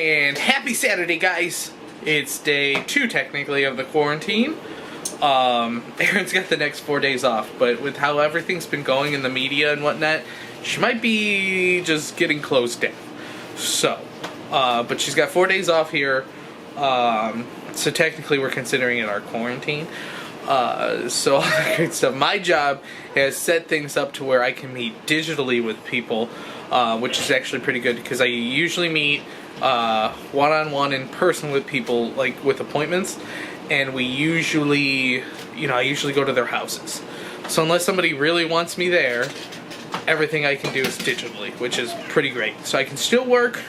And happy Saturday, guys. It's day 2 technically of the quarantine. Erin's got the next 4 days off, but with how everything's been going in the media and whatnot, she might be just getting closed down. So, but she's got 4 days off here, so technically we're considering it our quarantine. So all that great stuff. My job has set things up to where I can meet digitally with people, which is actually pretty good because I usually meet one-on-one in person with people, like with appointments, and we usually, I usually go to their houses. So unless somebody really wants me there, everything I can do is digitally, which is pretty great. So I can still work,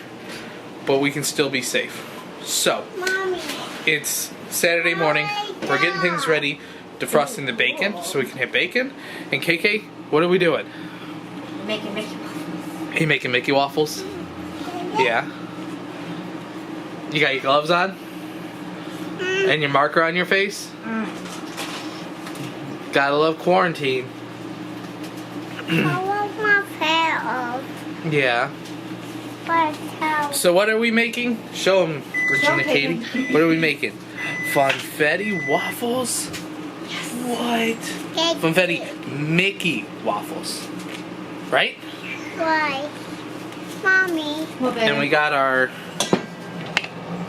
but we can still be safe. So, Mommy, it's Saturday morning. We're getting things ready, defrosting the bacon so we can have bacon. And KK, what are we doing? Making Mickey waffles. Are you making Mickey waffles? Yeah. You got your gloves on? And your marker on your face? Gotta love quarantine. I want my hair off. Yeah. But So what are we making? Show them, Regina Katie. What are we making? Funfetti waffles? Yes. What? Funfetti Mickey waffles. Right? Why? Mommy. And we got our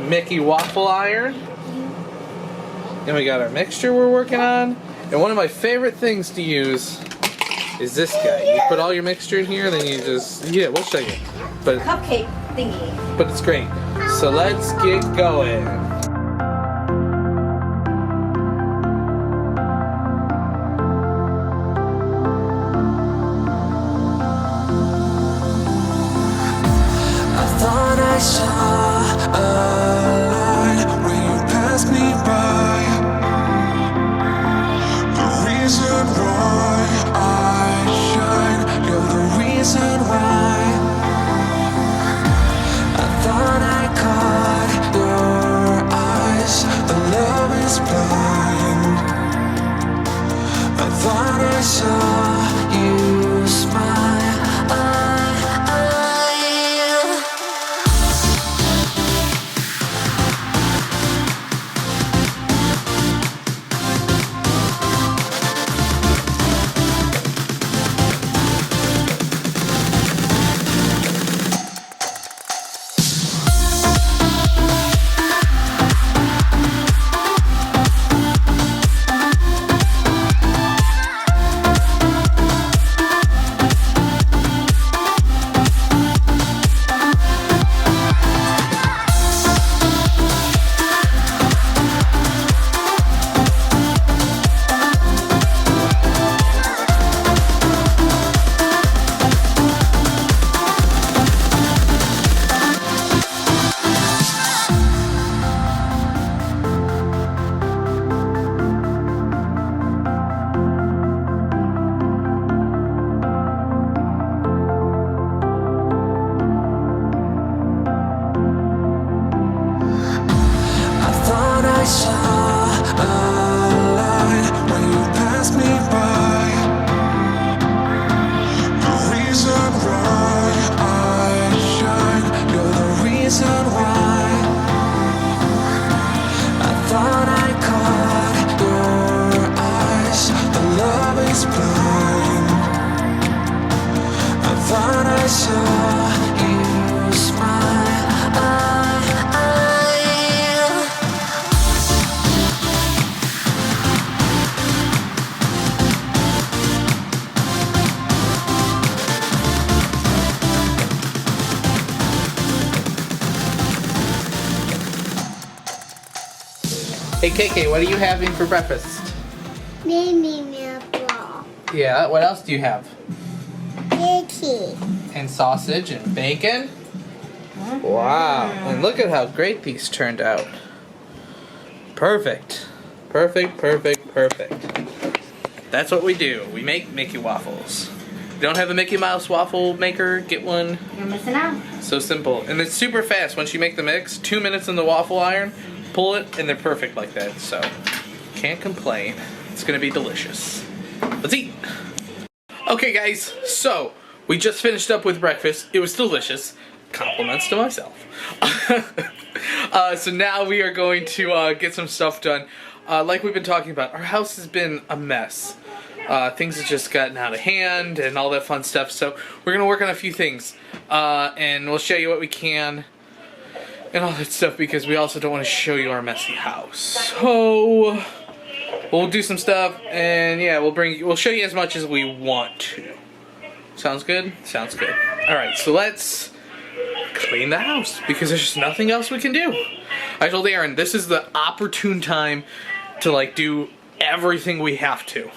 Mickey waffle iron. And we got our mixture we're working on. And one of my favorite things to use is this guy. You put all your mixture in here, then you just, we'll show you. But Cupcake thingy. But it's great. So let's get going. I saw a light when you passed me by. The reason why I shine, you're the reason why. I thought I caught your eyes, but love is blind. I thought I saw you smile. Hey KK, what are you having for breakfast? Baby meatball. Yeah, what else do you have? Cookie. And sausage and bacon? Wow, and look at how great these turned out. Perfect. Perfect, perfect, perfect. That's what we do. We make Mickey waffles. If you don't have a Mickey Mouse waffle maker, get one. You're missing out. So simple. And it's super fast. Once you make the mix, 2 minutes in the waffle iron, pull it, and they're perfect like that. So, can't complain. It's gonna be delicious. Let's eat. Okay guys, so we just finished up with breakfast. It was delicious. Compliments to myself. So now we are going to get some stuff done. Like we've been talking about, our house has been a mess. Things have just gotten out of hand and all that fun stuff. So we're going to work on a few things. And we'll show you what we can and all that stuff, because we also don't want to show you our messy house. So we'll do some stuff, and yeah, we'll show you as much as we want to. Sounds good? Sounds good. Alright, so let's clean the house, because there's just nothing else we can do. I told Erin, this is the opportune time to like do everything we have to,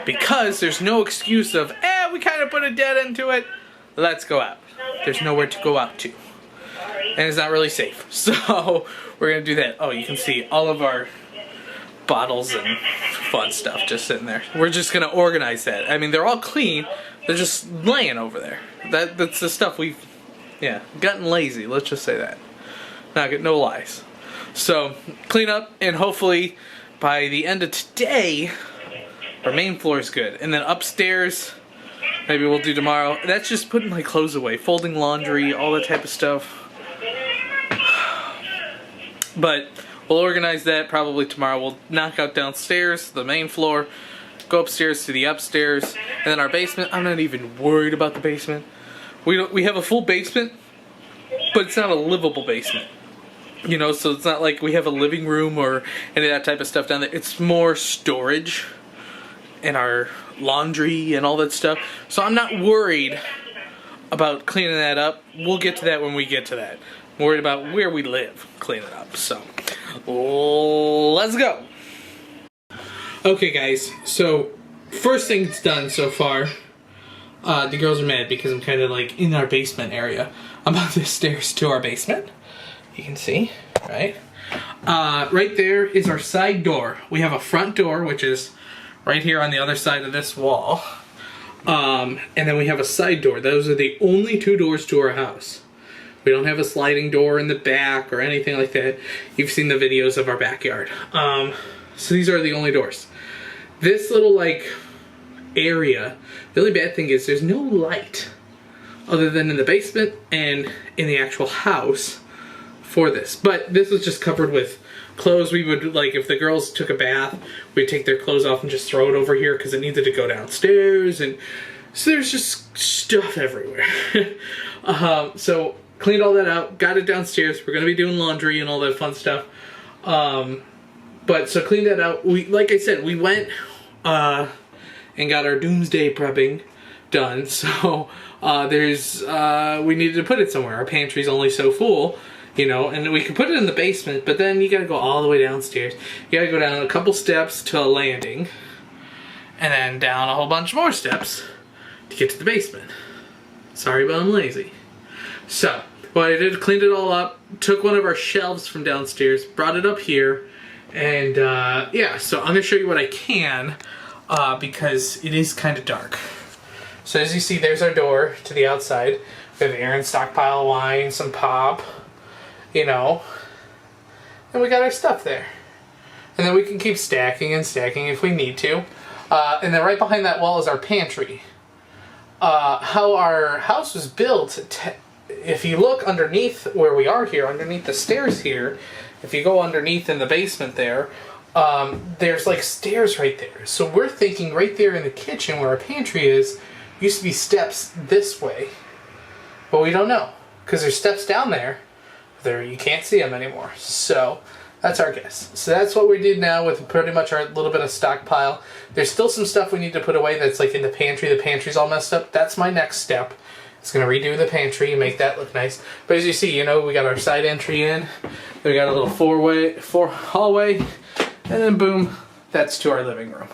because there's no excuse of, we kind of put a dead end to it, let's go out. There's nowhere to go out to, and it's not really safe, so we're gonna do that. Oh, you can see all of our bottles and fun stuff just sitting there. We're just gonna organize that. I mean, they're all clean, they're just laying over there. That's the stuff we've gotten lazy, let's just say that. No lies. So clean up, and hopefully by the end of today our main floor is good, and then upstairs maybe we'll do tomorrow. That's just putting my clothes away, folding laundry, all that type of stuff. But we'll organize that probably tomorrow. We'll knock out downstairs, the main floor, go upstairs to the upstairs, and then our basement. I'm not even worried about the basement. We have a full basement, but it's not a livable basement. You know, so it's not like we have a living room or any of that type of stuff down there. It's more storage and our laundry and all that stuff. So I'm not worried about cleaning that up. We'll get to that when we get to that. I'm worried about where we live, cleaning up. So let's go. Okay guys, so first thing that's done so far, the girls are mad because I'm kind of like in our basement area. I'm on the stairs to our basement. You can see, right? Right there is our side door. We have a front door, which is right here on the other side of this wall. And then we have a side door. Those are the only two doors to our house. We don't have a sliding door in the back or anything like that. You've seen the videos of our backyard. So these are the only doors. This little like area, the only bad thing is there's no light other than in the basement and in the actual house for this. But this was just covered with clothes. We would, like, if the girls took a bath, we'd take their clothes off and just throw it over here because it needed to go downstairs, and so there's just stuff everywhere. So cleaned all that out, got it downstairs. We're gonna be doing laundry and all that fun stuff. But so cleaned that out. We, like I said, we went and got our doomsday prepping done. So we needed to put it somewhere. Our pantry's only so full, you know, and we could put it in the basement, but then you gotta go all the way downstairs. You gotta go down a couple steps to a landing, and then down a whole bunch more steps to get to the basement. Sorry, but I'm lazy. So what I did, cleaned it all up, took one of our shelves from downstairs, brought it up here, and yeah, so I'm gonna show you what I can, because it is kind of dark. So as you see, there's our door to the outside. We have Erin's stockpile of wine, some pop, you know, and we got our stuff there. And then we can keep stacking and stacking if we need to. And then right behind that wall is our pantry. How our house was built, if you look underneath where we are here, underneath the stairs here, if you go underneath in the basement there, there's like stairs right there. So we're thinking right there in the kitchen where our pantry is, used to be steps this way. But we don't know, because there's steps down there. You can't see them anymore. So that's our guess. So that's what we did now with pretty much our little bit of stockpile. There's still some stuff we need to put away that's like in the pantry. The pantry's all messed up. That's my next step. It's going to redo the pantry and make that look nice. But as you see, you know, we got our side entry in. Then we got a little four hallway. And then boom, that's to our living room.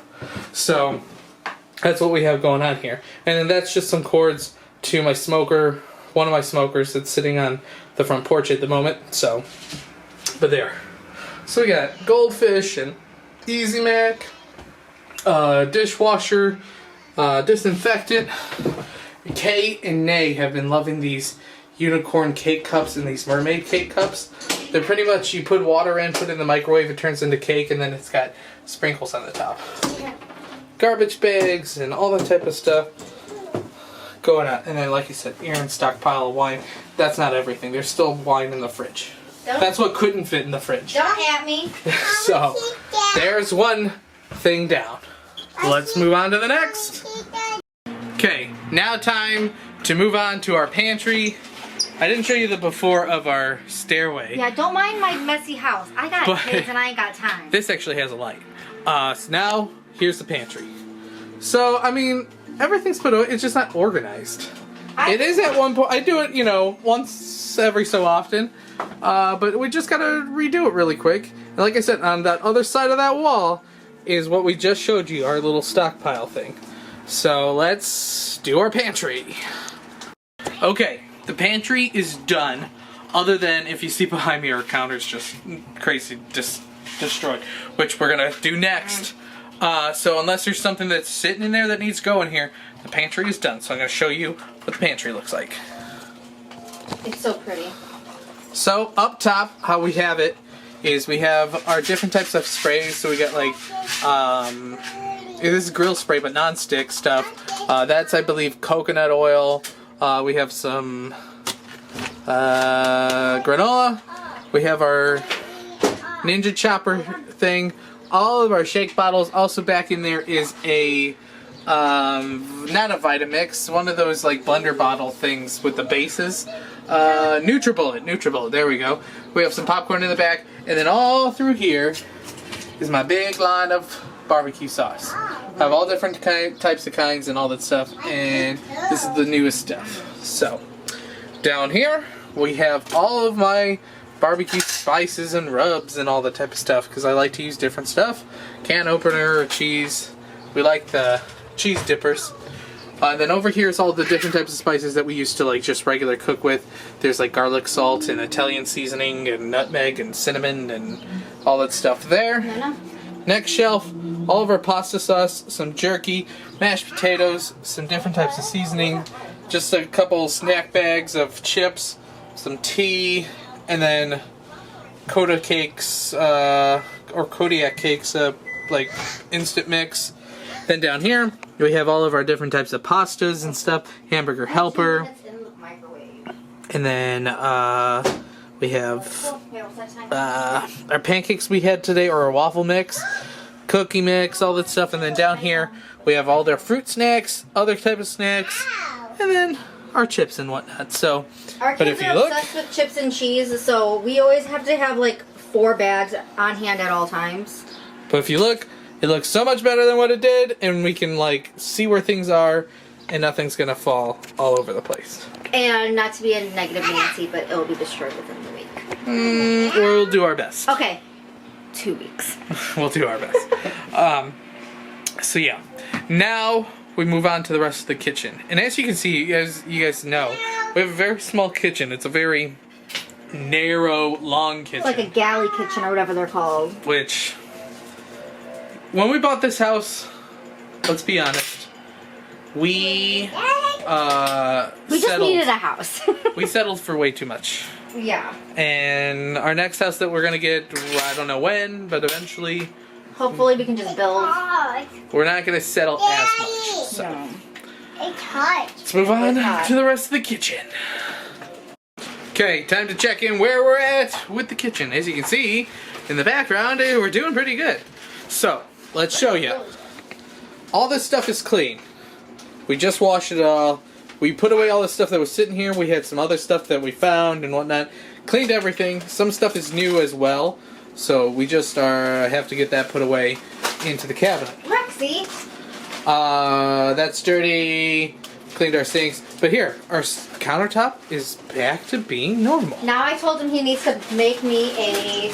So that's what we have going on here. And then that's just some cords to my smoker. One of my smokers that's sitting on the front porch at the moment. So, but there. So we got goldfish and Easy Mac, dishwasher, disinfectant. Kate and Nay have been loving these unicorn cake cups and these mermaid cake cups. They're pretty much, you put water in, put it in the microwave, it turns into cake, and then it's got sprinkles on the top. Garbage bags and all that type of stuff. going on. And then, like you said, Erin's stockpile of wine. That's not everything. There's still wine in the fridge. That's what couldn't fit in the fridge. Don't at me. So, there's one thing down. Let's move on to the next. Okay, now time to move on to our pantry. I didn't show you the before of our stairway. Yeah, don't mind my messy house. I got kids and I ain't got time. This actually has a light. So now, here's the pantry. So, I mean, everything's put away. It's just not organized. It is at one point. I do it, you know, once every so often. But we just gotta redo it really quick. And like I said, on that other side of that wall is what we just showed you, our little stockpile thing. So let's do our pantry. Okay, the pantry is done. Other than, if you see behind me, our counter's just crazy destroyed. Which we're gonna do next. So unless there's something that's sitting in there that needs going here, the pantry is done. So I'm gonna show you what the pantry looks like. It's so pretty. So up top, how we have it is we have our different types of sprays. So we got like, this is grill spray but non-stick stuff. That's, I believe, coconut oil. We have some granola. We have our Ninja Chopper thing. All of our shake bottles. Also back in there is a, not a Vitamix, one of those like blender bottle things with the bases. NutriBullet, there we go. We have some popcorn in the back, and then all through here is my big line of barbecue sauce. I have all different types of kinds and all that stuff, and this is the newest stuff. So, down here, we have all of my barbecue spices and rubs and all that type of stuff, because I like to use different stuff. Can opener or cheese. We like the cheese dippers. And then over here is all the different types of spices that we used to like just regular cook with. There's like garlic salt and Italian seasoning and nutmeg and cinnamon and all that stuff there. Next shelf, all of our pasta sauce, some jerky, mashed potatoes, some different types of seasoning, just a couple snack bags of chips, some tea, and then Koda cakes, or Kodiak cakes, like instant mix. Then down here, we have all of our different types of pastas and stuff. Hamburger helper. And then we have our pancakes we had today, or our waffle mix, cookie mix, all that stuff. And then down here, we have all their fruit snacks, other type of snacks, and then our chips and whatnot. So, our kids are obsessed with chips and cheese, so we always have to have like 4 bags on hand at all times. But if you look, it looks so much better than what it did, and we can like see where things are, and nothing's gonna fall all over the place. And not to be a negative Nancy, but it'll be destroyed within the week. We'll do our best. Okay, 2 weeks. We'll do our best. So yeah, now we move on to the rest of the kitchen. And as you can see, as you guys know, we have a very small kitchen. It's a very narrow, long kitchen. It's like a galley kitchen or whatever they're called. Which, when we bought this house, let's be honest, we just needed a house. We settled for way too much. Yeah. And our next house that we're gonna get, I don't know when, but eventually, hopefully we can just build. We're not gonna settle as much. So No. It's hot. let's move on to the rest of the kitchen. Okay, time to check in where we're at with the kitchen. As you can see in the background, we're doing pretty good. So, let's show you. All this stuff is clean. We just washed it all. We put away all the stuff that was sitting here. We had some other stuff that we found and whatnot. Cleaned everything. Some stuff is new as well. So we just have to get that put away into the cabinet. Rexie. That's dirty. Cleaned our sinks. But here, our countertop is back to being normal. Now I told him he needs to make me a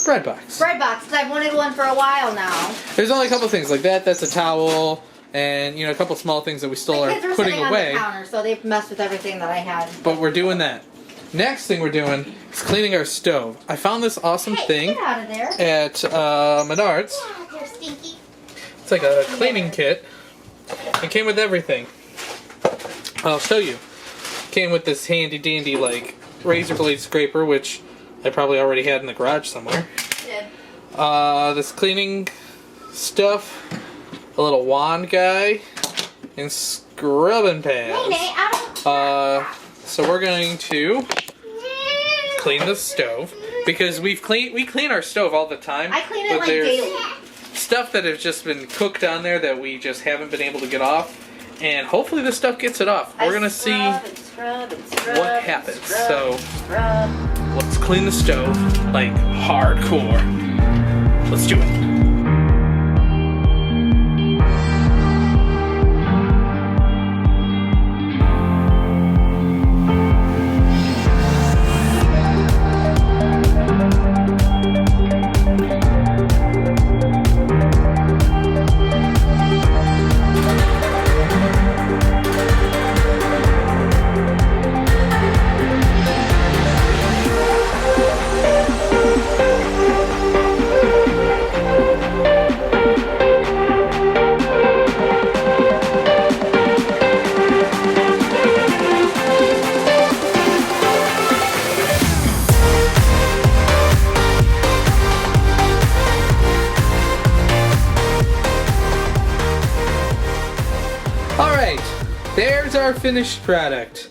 Bread box. bread box, because I've wanted one for a while now. There's only a couple things like that. That's a towel. And, you know, a couple small things that we still The are kids were putting sitting away. on the counter, so they've messed with everything that I had. But we're doing that. Next thing we're doing is cleaning our stove. I found this awesome thing Get out of there. at Menards. They're stinky. It's like a cleaning kit. It came with everything. I'll show you. Came with this handy dandy like razor blade scraper, which I probably already had in the garage somewhere. Did. This cleaning stuff, a little wand guy, and scrubbing pads. Nay, I don't. So we're going to clean the stove because we clean our stove all the time. I clean it but like there's daily. stuff that has just been cooked on there that we just haven't been able to get off, and hopefully this stuff gets it off. We're gonna see what happens. So let's clean the stove like hardcore. Let's do it. There's our finished product.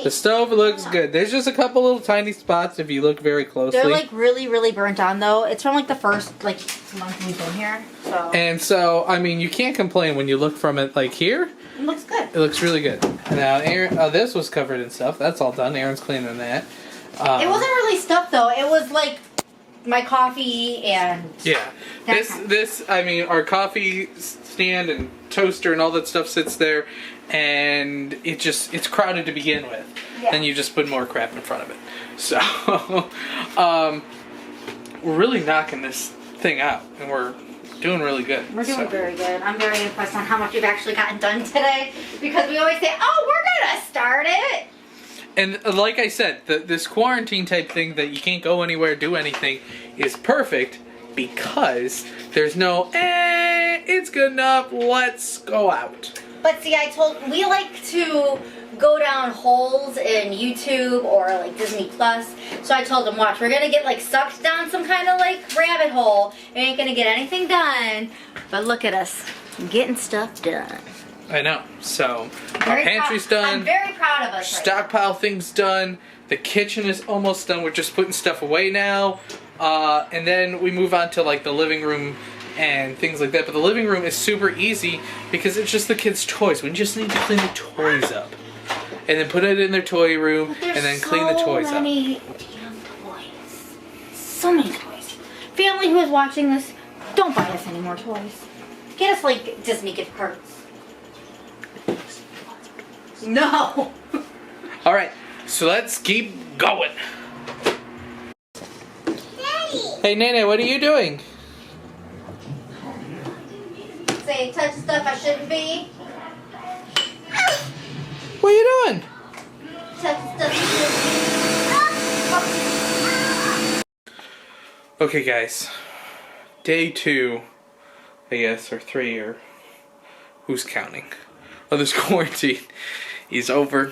The stove looks good. There's just a couple little tiny spots if you look very closely. They're like really, really burnt on though. It's from like the first like month we've been here. So. And so, I mean, you can't complain when you look from it like here. It looks good. It looks really good. Now, Erin, this was covered in stuff. That's all done. Erin's cleaning that. It wasn't really stuff though. It was like my coffee and yeah. This I mean, our coffee stand and toaster and all that stuff sits there, and it's crowded to begin with. Yeah. Then you just put more crap in front of it. So we're really knocking this thing out, and we're doing really good. We're doing so. very good. I'm very impressed on how much we've actually gotten done today, because we always say, "Oh, we're gonna start it." And like I said, this quarantine type thing that you can't go anywhere, do anything, is perfect because there's no, it's good enough, let's go out. But see, we like to go down holes in YouTube or like Disney Plus. So I told them, watch, we're gonna get like sucked down some kind of like rabbit hole. We ain't gonna get anything done. But look at us, getting stuff done. I know. So our pantry's done. I'm very proud of us. Stockpile things done. The kitchen is almost done. We're just putting stuff away now. And then we move on to like the living room and things like that. But the living room is super easy because it's just the kids' toys. We just need to clean the toys up. And then put it in their toy room and then clean the toys up. So many damn toys. So many toys. Family who is watching this, don't buy us any more toys. Get us like Disney gift cards. No. All right, so let's keep going. Daddy. Hey, Nene, what are you doing? Say, touch stuff I shouldn't be. What are you doing? Touch stuff I shouldn't be. Okay, guys. Day 2, I guess, or 3, or who's counting, of this quarantine is over.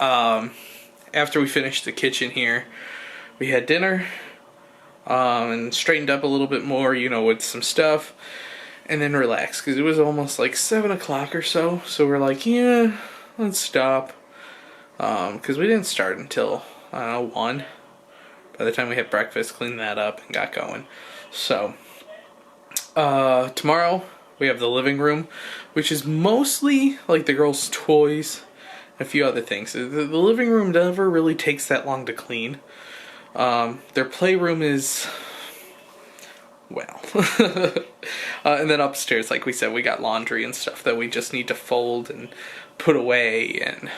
After we finished the kitchen here, we had dinner and straightened up a little bit more, you know, with some stuff, and then relaxed because it was almost like 7 o'clock or so. So we're like, yeah, let's stop, because we didn't start until, I don't know, 1. By the time we had breakfast, cleaned that up, and got going. So tomorrow we have the living room, which is mostly like the girls' toys, a few other things. The living room never really takes that long to clean. Their playroom is, well, and then upstairs, like we said, we got laundry and stuff that we just need to fold and put away, and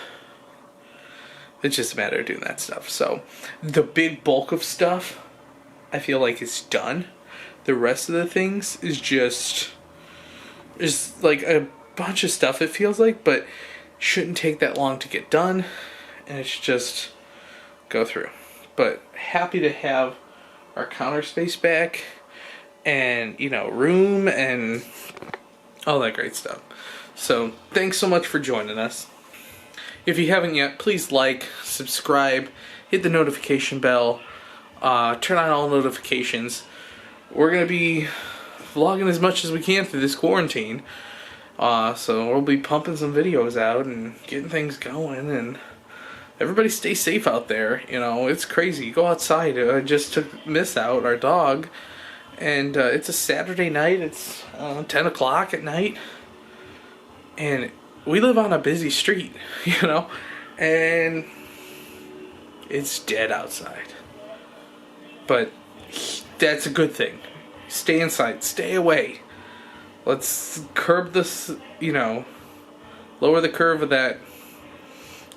it's just a matter of doing that stuff. So the big bulk of stuff, I feel like, is done. The rest of the things is just like a bunch of stuff, it feels like, but shouldn't take that long to get done, and it's just go through. But happy to have our counter space back, and, you know, room and all that great stuff. So thanks so much for joining us. If you haven't yet, please like, subscribe, hit the notification bell, turn on all notifications. We're gonna be vlogging as much as we can through this quarantine, So we'll be pumping some videos out and getting things going, and everybody stay safe out there. You know, it's crazy. Go outside. I just took Miss out, our dog, and it's a Saturday night. It's 10 o'clock at night, and we live on a busy street, you know, and it's dead outside. But that's a good thing. Stay inside. Stay away. Let's curb this, you know, lower the curve of that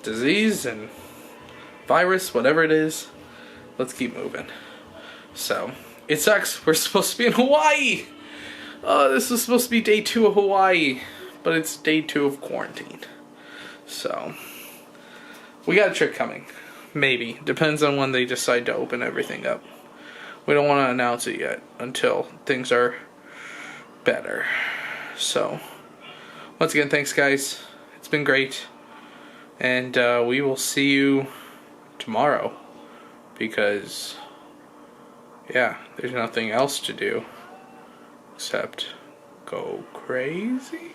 disease and virus, whatever it is. Let's keep moving. So, it sucks. We're supposed to be in Hawaii. Oh, this was supposed to be day 2 of Hawaii, but it's day 2 of quarantine. So, we got a trip coming. Maybe. Depends on when they decide to open everything up. We don't want to announce it yet until things are better. So, once again, thanks guys. It's been great. And we will see you tomorrow. Because, yeah, there's nothing else to do except go crazy.